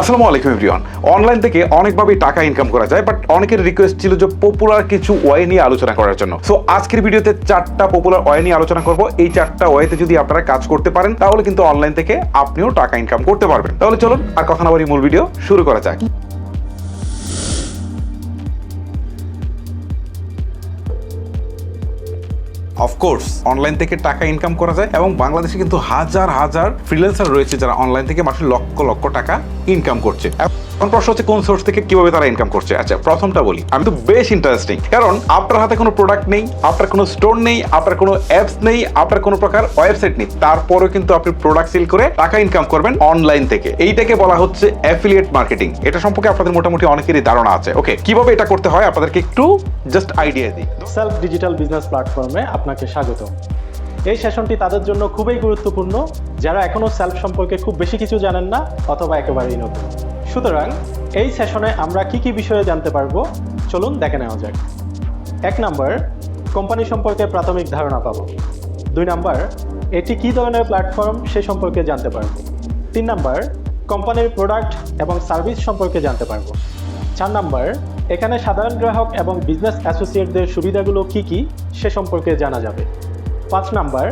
আসসালামু আলাইকুম everyone. Online থেকে অনেকভাবেই টাকা ইনকাম করা যায়, বাট অনেকের রিকোয়েস্ট ছিল যে পপুলার কিছু ওয়ে নিয়ে আলোচনা করার জন্য। সো আজকের ভিডিওতে 4টা পপুলার ওয়ে নিয়ে আলোচনা করব। এই 4টা ওয়েতে যদি আপনারা কাজ করতে পারেন তাহলে কিন্তু অনলাইন থেকে আপনিও টাকা ইনকাম করতে পারবেন। তাহলে চলুন আর কথা না বলি মূল ভিডিও শুরু করা যাক। অফকোর্স অনলাইন থেকে টাকা ইনকাম করা যায় এবং বাংলাদেশে কিন্তু হাজার হাজার ফ্রিল্যান্সার রয়েছে যারা অনলাইন থেকে মাসে লক্ষ লক্ষ টাকা ইনকাম করছে। এখন প্রশ্ন হচ্ছে কোন সোর্স থেকে কিভাবে তারা ইনকাম করছে। আচ্ছা, প্রথমটা বলি, আমি তো বেশ ইন্টারেস্টিং, কারণ আপনার হাতে কোনো প্রোডাক্ট নেই, আপনার কোনো স্টোর নেই, আপনার কোনো অ্যাপস নেই, আপনার কোনো প্রকার ওয়েবসাইট নেই, তারপরেও কিন্তু আপনি প্রোডাক্ট সেল করে টাকা ইনকাম করবেন অনলাইন থেকে। এইটাকে বলা হচ্ছে অ্যাফিলিয়েট মার্কেটিং। এটা সম্পর্কে আপনাদের মোটামুটি অনেকেরই ধারণা আছে। ওকে, কিভাবে এটা করতে হয় আপনাদেরকে একটু জাস্ট আইডিয়া দিই। সেলফ ডিজিটাল বিজনেস প্ল্যাটফর্মে আপনাকে স্বাগত। এই সেশনটি তাদের জন্য খুবই গুরুত্বপূর্ণ যারা এখনো সেলফ সম্পর্কে খুব বেশি কিছু জানেন না অথবা একেবারেই নতুন। সুতরাং এই সেশনে আমরা কি কি বিষয়ে জানতে পারবো, চলুন দেখে নেওয়া যাক। 1 নাম্বার, কোম্পানি সম্পর্কে প্রাথমিক ধারণা পাবো। 2 নাম্বার, এটি কী ধরনের প্ল্যাটফর্ম সে সম্পর্কে জানতে পারবো। 3 নাম্বার, কোম্পানির প্রোডাক্ট এবং সার্ভিস সম্পর্কে জানতে পারবো। 4 নাম্বার, এখানে সাধারণ গ্রাহক এবং বিজনেস অ্যাসোসিয়েটদের সুবিধাগুলো কি কি সে সম্পর্কে জানা যাবে। 5 নাম্বার,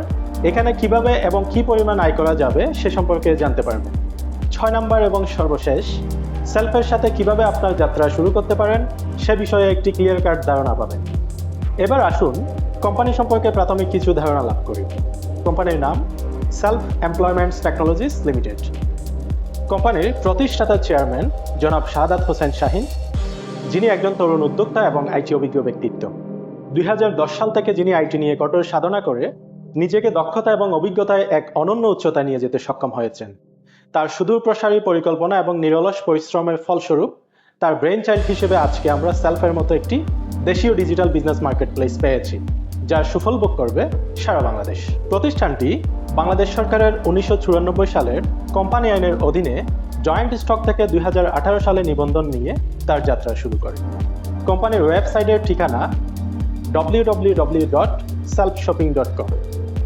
এখানে কিভাবে এবং কি পরিমাণ আয় করা যাবে সে সম্পর্কে জানতে পারবে। 6 নাম্বার এবং সর্বশেষ, সেলফের সাথে কিভাবে আপনার যাত্রা শুরু করতে পারেন সে বিষয়ে একটি ক্লিয়ার কাট ধারণা পাবেন। এবার আসুন কোম্পানি সম্পর্কে প্রাথমিক কিছু ধারণা লাভ করি। কোম্পানির নাম সেলফ এমপ্লয়মেন্টস টেকনোলজিস লিমিটেড। কোম্পানির প্রতিষ্ঠাতা চেয়ারম্যান জনাব শাহাদাত হোসেন শাহিন, যিনি একজন তরুণ উদ্যোক্তা এবং আইটি অভিজ্ঞ ব্যক্তিত্ব। 2010 সাল থেকে যিনি আইটি নিয়ে কঠোর সাধনা করে নিজেকে দক্ষতা এবং অভিজ্ঞতায় এক অনন্য উচ্চতায় নিয়ে যেতে সক্ষম হয়েছেন। তার সুদূর প্রসারী পরিকল্পনা এবং নিরলস পরিশ্রমের ফলস্বরূপ তার ব্রেন চাইল্ড হিসেবে আজকে আমরা সেলফের মতো একটি দেশীয় ডিজিটাল বিজনেস মার্কেট প্লেস পেয়েছি, যার সুফল ভোগ করবে সারা বাংলাদেশ। প্রতিষ্ঠানটি বাংলাদেশ সরকারের 1994 সালের কোম্পানি আইনের অধীনে জয়েন্ট স্টক থেকে 2018 সালে নিবন্ধন নিয়ে তার যাত্রা শুরু করে। কোম্পানির ওয়েবসাইটের ঠিকানা www.selfshopping.com।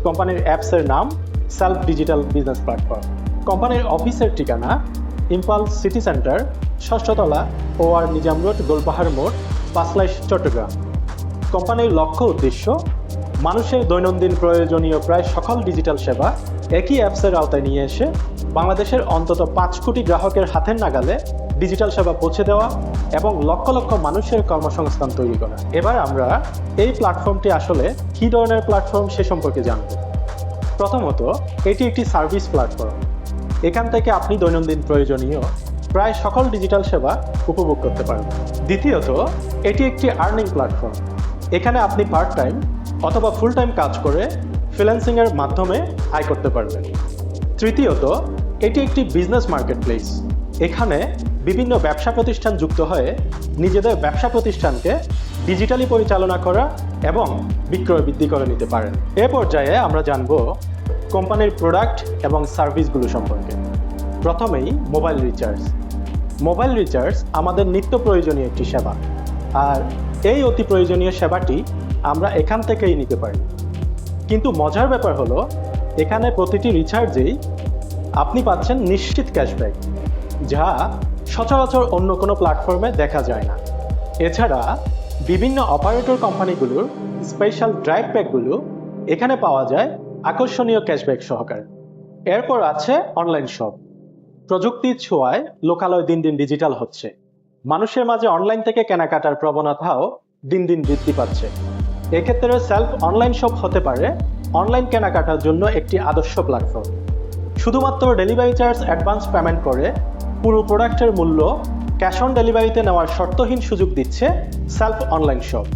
কোম্পানির অ্যাপসের নাম সেলফ ডিজিটাল বিজনেস প্ল্যাটফর্ম। কোম্পানির অফিসের ঠিকানা ইম্পালস সিটি সেন্টার, 6ষ্ঠ তলা, OR নিজাম রোড, গোলপাহাড় মোড়, পাঁচলাইশ, চট্টগ্রাম। কোম্পানির লক্ষ্য উদ্দেশ্য মানুষের দৈনন্দিন প্রয়োজনীয় প্রায় সকল ডিজিটাল সেবা একই অ্যাপসের আওতায় নিয়ে এসে বাংলাদেশের অন্তত 5 কোটি গ্রাহকের হাতের নাগালে ডিজিটাল সেবা পৌঁছে দেওয়া এবং লক্ষ লক্ষ মানুষের কর্মসংস্থান তৈরি করা। এবার আমরা এই প্ল্যাটফর্মটি আসলে কী ধরনের প্ল্যাটফর্ম সে সম্পর্কে জানব। প্রথমত, এটি একটি সার্ভিস প্ল্যাটফর্ম। এখান থেকে আপনি দৈনন্দিন প্রয়োজনীয় প্রায় সকল ডিজিটাল সেবা উপভোগ করতে পারবেন। দ্বিতীয়ত, এটি একটি আর্নিং প্ল্যাটফর্ম। এখানে আপনি পার্ট টাইম অথবা ফুল টাইম কাজ করে ফ্রিল্যান্সিংয়ের মাধ্যমে আয় করতে পারবেন। তৃতীয়ত, এটি একটি বিজনেস মার্কেট প্লেস। এখানে বিভিন্ন ব্যবসা প্রতিষ্ঠান যুক্ত হয়ে নিজেদের ব্যবসা প্রতিষ্ঠানকে ডিজিটালি পরিচালনা করা এবং বিক্রয় বৃদ্ধি করে নিতে পারেন। এ পর্যায়ে আমরা জানব কোম্পানির প্রোডাক্ট এবং সার্ভিসগুলো সম্পর্কে। প্রথমেই মোবাইল রিচার্জ। মোবাইল রিচার্জ আমাদের নিত্য প্রয়োজনীয় একটি সেবা, আর এই অতি প্রয়োজনীয় সেবাটি আমরা এখান থেকেই নিতে পারি। কিন্তু মজার ব্যাপার হলো, এখানে প্রতিটি রিচার্জেই আপনি পাচ্ছেন নিশ্চিত ক্যাশব্যাক, যা সচরাচর অন্য কোনো প্ল্যাটফর্মে দেখা যায় না। এছাড়া বিভিন্ন অপারেটর কোম্পানিগুলোর স্পেশাল ড্রাইভ প্যাকগুলো এখানে পাওয়া যায় আকর্ষণীয় ক্যাশব্যাক সহকারে। এরপর আছে অনলাইন শপ। প্রযুক্তির ছোঁয়ায় লোকালয় দিন দিন ডিজিটাল হচ্ছে। মানুষের মাঝে অনলাইন থেকে কেনাকাটার প্রবণতাও দিন দিন বৃদ্ধি পাচ্ছে। এক্ষেত্রে সেলফ অনলাইন শপ হতে পারে অনলাইন কেনাকাটার জন্য একটি আদর্শ প্ল্যাটফর্ম। শুধুমাত্র ডেলিভারি চার্জ অ্যাডভান্স পেমেন্ট করে পুরো প্রোডাক্টের মূল্য ক্যাশ অন ডেলিভারিতে নেওয়ার শর্তহীন সুযোগ দিচ্ছে সেলফ অনলাইন শপ।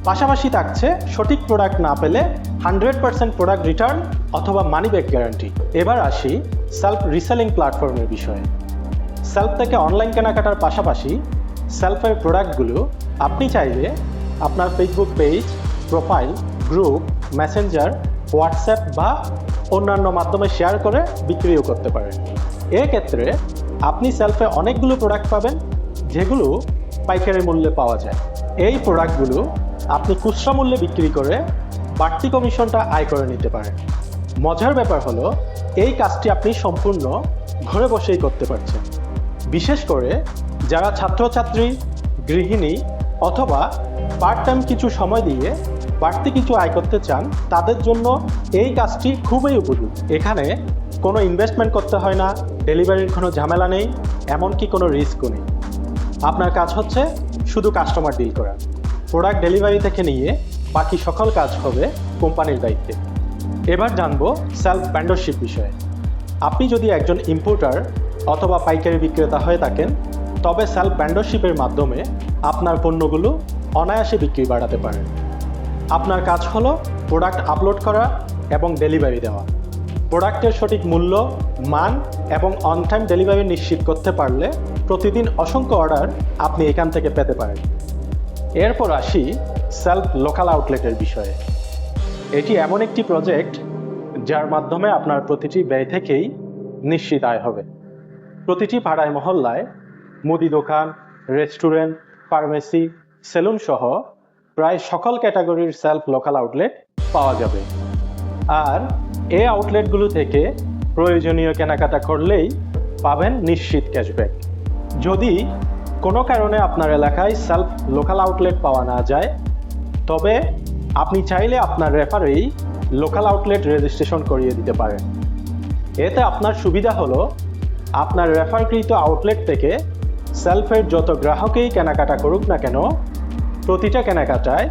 পাশাপাশি থাকছে সঠিক প্রোডাক্ট না পেলে 100% প্রোডাক্ট রিটার্ন অথবা মানি ব্যাক গ্যারান্টি। এবার আসি সেলফ রিসেলিং প্ল্যাটফর্মের বিষয়ে। সেলফ থেকে অনলাইন কেনাকাটার পাশাপাশি সেলফের প্রোডাক্টগুলো আপনি চাইলে আপনার Facebook page, profile, group, Messenger, WhatsApp বা অন্যান্য মাধ্যমে শেয়ার করে বিক্রিও করতে পারেন। এক্ষেত্রে আপনি সেলফে অনেকগুলো প্রোডাক্ট পাবেন যেগুলো পাইকারি মূল্যে পাওয়া যায়। এই প্রোডাক্টগুলো আপনি খুচরা মূল্যে বিক্রি করে বাড়তি কমিশনটা আয় করে নিতে পারেন। মজার ব্যাপার হলো, এই কাজটি আপনি সম্পূর্ণ ঘরে বসেই করতে পারছেন। বিশেষ করে যারা ছাত্রছাত্রী, গৃহিণী অথবা পার্ট টাইম কিছু সময় দিয়ে বাড়তি কিছু আয় করতে চান, তাদের জন্য এই কাজটি খুবই উপযুক্ত। এখানে কোনো ইনভেস্টমেন্ট করতে হয় না, ডেলিভারির কোনো ঝামেলা নেই, এমনকি কোনো রিস্কও নেই। আপনার কাজ হচ্ছে শুধু কাস্টমার ডিল করা। প্রোডাক্ট ডেলিভারি থেকে নিয়ে বাকি সকল কাজ হবে কোম্পানির দায়িত্বে। এবার জানবো সেলফ ভেন্ডরশিপ বিষয়ে। আপনি যদি একজন ইম্পোর্টার অথবা পাইকারি বিক্রেতা হয়ে থাকেন, তবে সেলফ ভেন্ডরশিপের মাধ্যমে আপনার পণ্যগুলো অনায়াসে বিক্রি বাড়াতে পারেন। আপনার কাজ হলো প্রোডাক্ট আপলোড করা এবং ডেলিভারি দেওয়া। প্রোডাক্টের সঠিক মূল্য, মান এবং অন টাইম ডেলিভারি নিশ্চিত করতে পারলে প্রতিদিন অসংখ্য অর্ডার আপনি এখান থেকে পেতে পারেন। এরপর আসি সেলফ লোকাল আউটলেটের বিষয়ে। এটি এমন একটি প্রজেক্ট যার মাধ্যমে আপনার প্রতিটি ব্যয় থেকেই নিশ্চিত আয় হবে। প্রতিটি পাড়ায় মহল্লায় মুদি দোকান, রেস্টুরেন্ট, ফার্মেসি, সেলুন সহ প্রায় সকল ক্যাটাগরির সেলফ লোকাল আউটলেট পাওয়া যাবে। আর এই আউটলেটগুলো থেকে প্রয়োজনীয় কেনাকাটা করলেই পাবেন নিশ্চিত ক্যাশব্যাক। যদি কোনো কারণে আপনার এলাকায় সেলফ লোকাল আউটলেট পাওয়া না যায়, তবে আপনি চাইলে আপনার রেফারেই লোকাল আউটলেট রেজিস্ট্রেশন করিয়ে দিতে পারেন। এতে আপনার সুবিধা হলো আপনার রেফারকৃত আউটলেট থেকে সেলফের যত গ্রাহকেই কেনাকাটা করুক না কেন, প্রতিটা কেনাকাটায়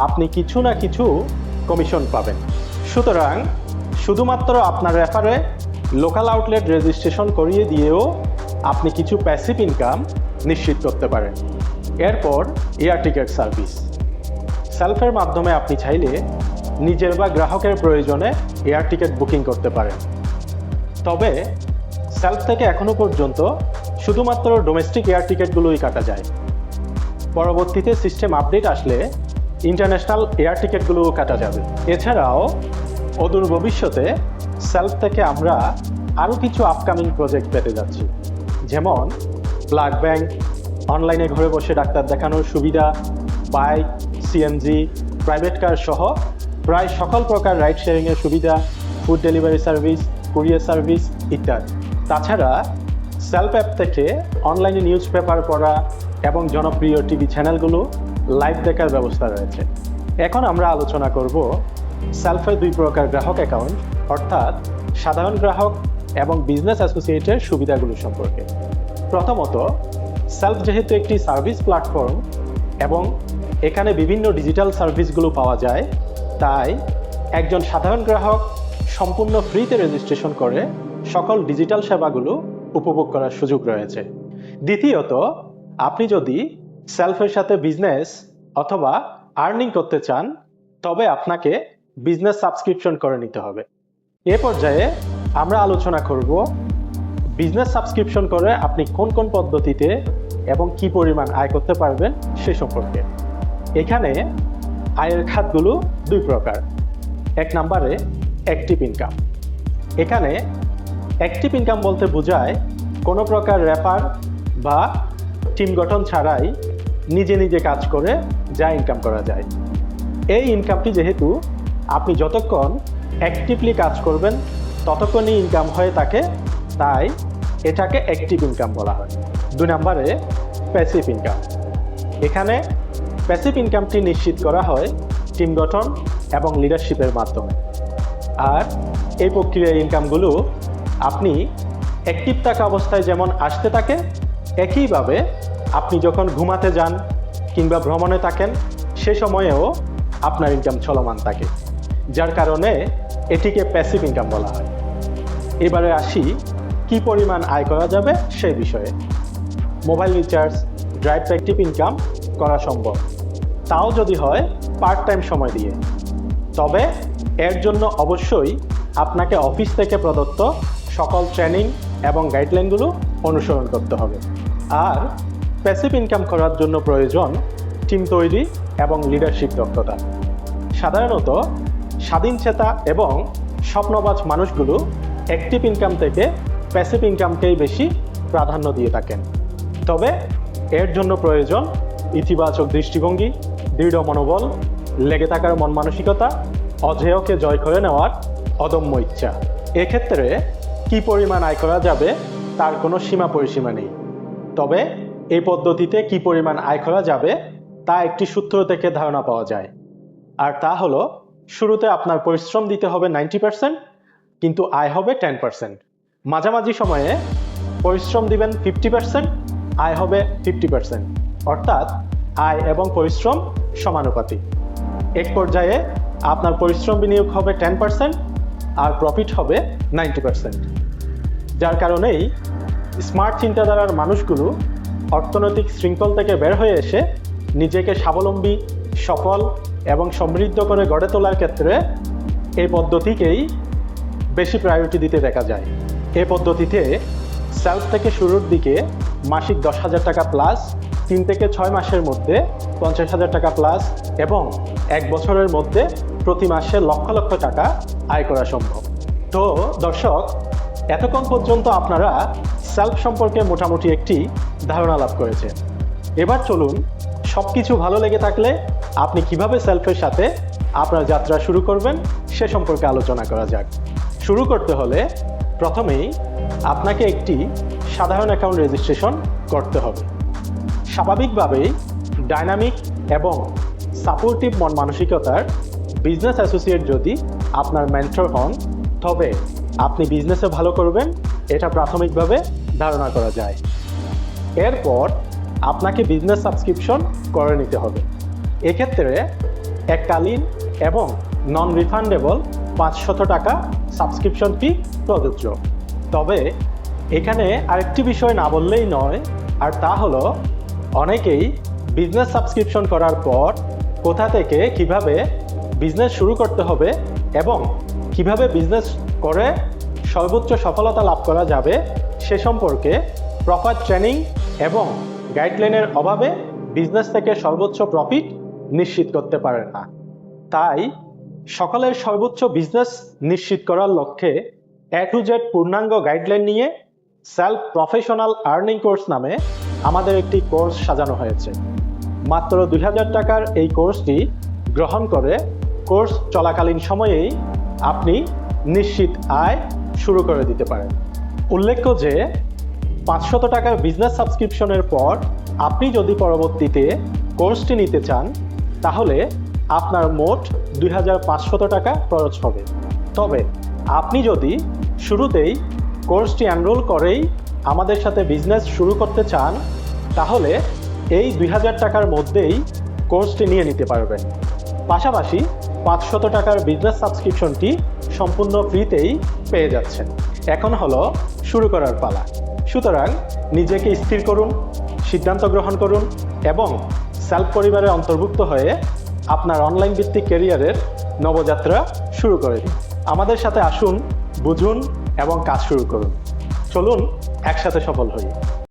আপনি কিছু না কিছু কমিশন পাবেন। সুতরাং শুধুমাত্র আপনার রেফারে লোকাল আউটলেট রেজিস্ট্রেশন করিয়ে দিয়েও আপনি কিছু প্যাসিভ ইনকাম নিশ্চিত করতে পারেন। এরপর এয়ার টিকেট সার্ভিস। সেলফের মাধ্যমে আপনি চাইলে নিজের বা গ্রাহকের প্রয়োজনে এয়ার টিকেট বুকিং করতে পারেন। তবে সেলফ থেকে এখনও পর্যন্ত শুধুমাত্র ডোমেস্টিক এয়ার টিকেটগুলোই কাটা যায়। পরবর্তীতে সিস্টেম আপডেট আসলে ইন্টারন্যাশনাল এয়ার টিকেটগুলোও কাটা যাবে। এছাড়াও অদূর ভবিষ্যতে সেলফ থেকে আমরা আরও কিছু আপকামিং প্রজেক্ট পেতে যাচ্ছি, যেমন ব্লাড ব্যাংক, অনলাইনে ঘরে বসে ডাক্তার দেখানোর সুবিধা, বাইক, সিএনজি, প্রাইভেট কার সহ প্রায় সকল প্রকার রাইড শেয়ারিংয়ের সুবিধা, food delivery service, courier service ইত্যাদি। তাছাড়া সেলফ অ্যাপ থেকে অনলাইনে নিউজ পেপার পড়া এবং জনপ্রিয় টিভি চ্যানেলগুলো লাইভ দেখার ব্যবস্থা রয়েছে। এখন আমরা আলোচনা করব সেলফের দুই প্রকার গ্রাহক অ্যাকাউন্ট, অর্থাৎ সাধারণ গ্রাহক এবং বিজনেস অ্যাসোসিয়েটের সুবিধাগুলো সম্পর্কে। প্রথমত, সেলফ যেহেতু একটি সার্ভিস প্ল্যাটফর্ম এবং এখানে বিভিন্ন ডিজিটাল সার্ভিসগুলো পাওয়া যায়, তাই একজন সাধারণ গ্রাহক সম্পূর্ণ ফ্রিতে রেজিস্ট্রেশন করে সকল ডিজিটাল সেবাগুলো উপভোগ করার সুযোগ রয়েছে। দ্বিতীয়ত, আপনি যদি সেলফের সাথে বিজনেস অথবা আর্নিং করতে চান, তবে আপনাকে বিজনেস সাবস্ক্রিপশন করে নিতে হবে। এ পর্যায়ে আমরা আলোচনা করব বিজনেস সাবস্ক্রিপশন করে আপনি কোন কোন পদ্ধতিতে এবং কি পরিমাণ আয় করতে পারবেন সে সম্পর্কে। এখানে আয়ের খাতগুলো দুই প্রকার। এক নম্বরে অ্যাক্টিভ ইনকাম। এখানে অ্যাক্টিভ ইনকাম বলতে বোঝায় কোনো প্রকার রেফার বা টিম গঠন ছাড়াই নিজে নিজে কাজ করে যা ইনকাম করা যায়। এই ইনকামটি যেহেতু আপনি যতক্ষণ অ্যাক্টিভলি কাজ করবেন ততক্ষণই ইনকাম হয়ে থাকে, তাই এটাকে অ্যাক্টিভ ইনকাম বলা হয়। দুই নম্বরে প্যাসিভ ইনকাম। এখানে প্যাসিভ ইনকামটি নিশ্চিত করা হয় টিম গঠন এবং লিডারশিপের মাধ্যমে। আর এই প্রক্রিয়ার ইনকামগুলো আপনি অ্যাক্টিভ থাকা অবস্থায় যেমন আসতে থাকে, একইভাবে আপনি যখন ঘুমাতে যান কিংবা ভ্রমণে থাকেন সে সময়েও আপনার ইনকাম চলমান থাকে, যার কারণে এটিকে প্যাসিভ ইনকাম বলা হয়। এবারে আসি কি পরিমাণ আয় করা যাবে সেই বিষয়ে। Mobile recharge, drive active income করা সম্ভব, তাও যদি হয় পার্ট টাইম সময় দিয়ে। তবে এর জন্য অবশ্যই আপনাকে অফিস থেকে প্রদত্ত সকল ট্রেনিং এবং গাইডলাইনগুলো অনুসরণ করতে হবে। আর প্যাসিভ ইনকাম করার জন্য প্রয়োজন টিম তৈরি এবং লিডারশিপ দক্ষতা। সাধারণত স্বাধীনচেতা এবং স্বপ্নবাজ মানুষগুলো অ্যাক্টিভ ইনকাম থেকে প্যাসিভ ইনকামকেই বেশি প্রাধান্য দিয়ে থাকেন। তবে এর জন্য প্রয়োজন ইতিবাচক দৃষ্টিভঙ্গি, দৃঢ় মনোবল, লেগে থাকার মন মানসিকতা, অজেয়কে জয় করে নেওয়ার অদম্য ইচ্ছা। এক্ষেত্রে কি পরিমাণ আয় করা যাবে তার কোনো সীমা পরিসীমা নেই। তবে এই পদ্ধতিতে কি পরিমাণ আয় করা যাবে তা একটি সূত্র থেকে ধারণা পাওয়া যায়। আর তা হলো, শুরুতে আপনার পরিশ্রম দিতে হবে 90%, কিন্তু আয় হবে 10%। মাঝামাঝি সময়ে পরিশ্রম দিবেন 50%, আয় হবে 50%, অর্থাৎ আয় এবং পরিশ্রম সমানুপাতিক। এক পর্যায়ে আপনার পরিশ্রম বিনিয়োগ হবে 10% আর প্রফিট হবে 90%। যার কারণেই স্মার্ট চিন্তাধারার মানুষগুলো অর্থনৈতিক শৃঙ্খল থেকে বের হয়ে এসে নিজেকে স্বাবলম্বী, সফল এবং সমৃদ্ধ করে গড়ে তোলার ক্ষেত্রে এই পদ্ধতিকেই বেশি প্রায়োরিটি দিতে দেখা যায়। এই পদ্ধতিতে সেলফ থেকে শুরুর দিকে মাসিক 10,000 টাকা প্লাস, 3 থেকে 6 মাসের মধ্যে 50,000 টাকা প্লাস এবং 1 বছরের মধ্যে প্রতি মাসে লক্ষ লক্ষ টাকা আয় করা সম্ভব। তো দর্শক, এতক্ষণ পর্যন্ত আপনারা সেলফ সম্পর্কে মোটামুটি একটি ধারণা লাভ করেছেন। এবার চলুন, সব কিছু ভালো লেগে থাকলে আপনি কিভাবে সেলফের সাথে আপনার যাত্রা শুরু করবেন সে সম্পর্কে আলোচনা করা যাক। শুরু করতে হলে প্রথমেই আপনাকে একটি সাধারণ অ্যাকাউন্ট রেজিস্ট্রেশন করতে হবে। স্বাভাবিকভাবেই ডাইনামিক এবং সাপোর্টিভ মন মানসিকতার বিজনেস অ্যাসোসিয়েট যদি আপনার মেন্টর হন, তবে আপনি বিজনেসে ভালো করবেন, এটা প্রাথমিকভাবে ধারণা করা যায়। এরপর আপনাকে বিজনেস সাবস্ক্রিপশন করে নিতে হবে। এক্ষেত্রে এককালীন এবং নন রিফান্ডেবল 500 টাকা সাবস্ক্রিপশন ফি প্রযোজ্য। তবে এখানে আরেকটি বিষয় না বললেই নয়, আর তা হলো অনেকেই বিজনেস সাবস্ক্রিপশন করার পর কোথা থেকে কিভাবে বিজনেস শুরু করতে হবে এবং কিভাবে বিজনেস করে সর্বোচ্চ সফলতা লাভ করা যাবে সে সম্পর্কে প্রপার ট্রেনিং এবং গাইডলাইনের অভাবে বিজনেস থেকে সর্বোচ্চ প্রফিট নিশ্চিত করতে পারে না। তাই সকলের সর্বোচ্চ বিজনেস নিশ্চিত করার লক্ষ্যে A to Z পূর্ণাঙ্গ গাইডলাইন নিয়ে সেলফ প্রফেশনাল আর্নিং কোর্স নামে আমাদের একটি কোর্স সাজানো হয়েছে। মাত্র 2,000 টাকার এই কোর্সটি গ্রহণ করে কোর্স চলাকালীন সময়েই আপনি নিশ্চিত আয় শুরু করে দিতে পারেন। উল্লেখ্য যে 500 টাকার বিজনেস সাবস্ক্রিপশনের পর আপনি যদি পরবর্তীতে কোর্সটি নিতে চান, তাহলে আপনার মোট 2,500 টাকা খরচ হবে। তবে আপনি যদি শুরুতেই কোর্সটি এনরোল করেই আমাদের সাথে বিজনেস শুরু করতে চান, তাহলে এই 2,000 টাকার মধ্যেই কোর্সটি নিয়ে নিতে পারবেন। পাশাপাশি 500 টাকার বিজনেস সাবস্ক্রিপশনটি সম্পূর্ণ ফ্রিতেই পেয়ে যাচ্ছেন। এখন হলো শুরু করার পালা। সুতরাং নিজেকে স্থির করুন, সিদ্ধান্ত গ্রহণ করুন এবং সেলফ পরিবারে অন্তর্ভুক্ত হয়ে আপনার অনলাইন ভিত্তিক ক্যারিয়ারের নবযাত্রা শুরু করে দিন। আমাদের সাথে আসুন, বুঝুন এবং কাজ শুরু করুন। চলুন একসাথে সফল হই।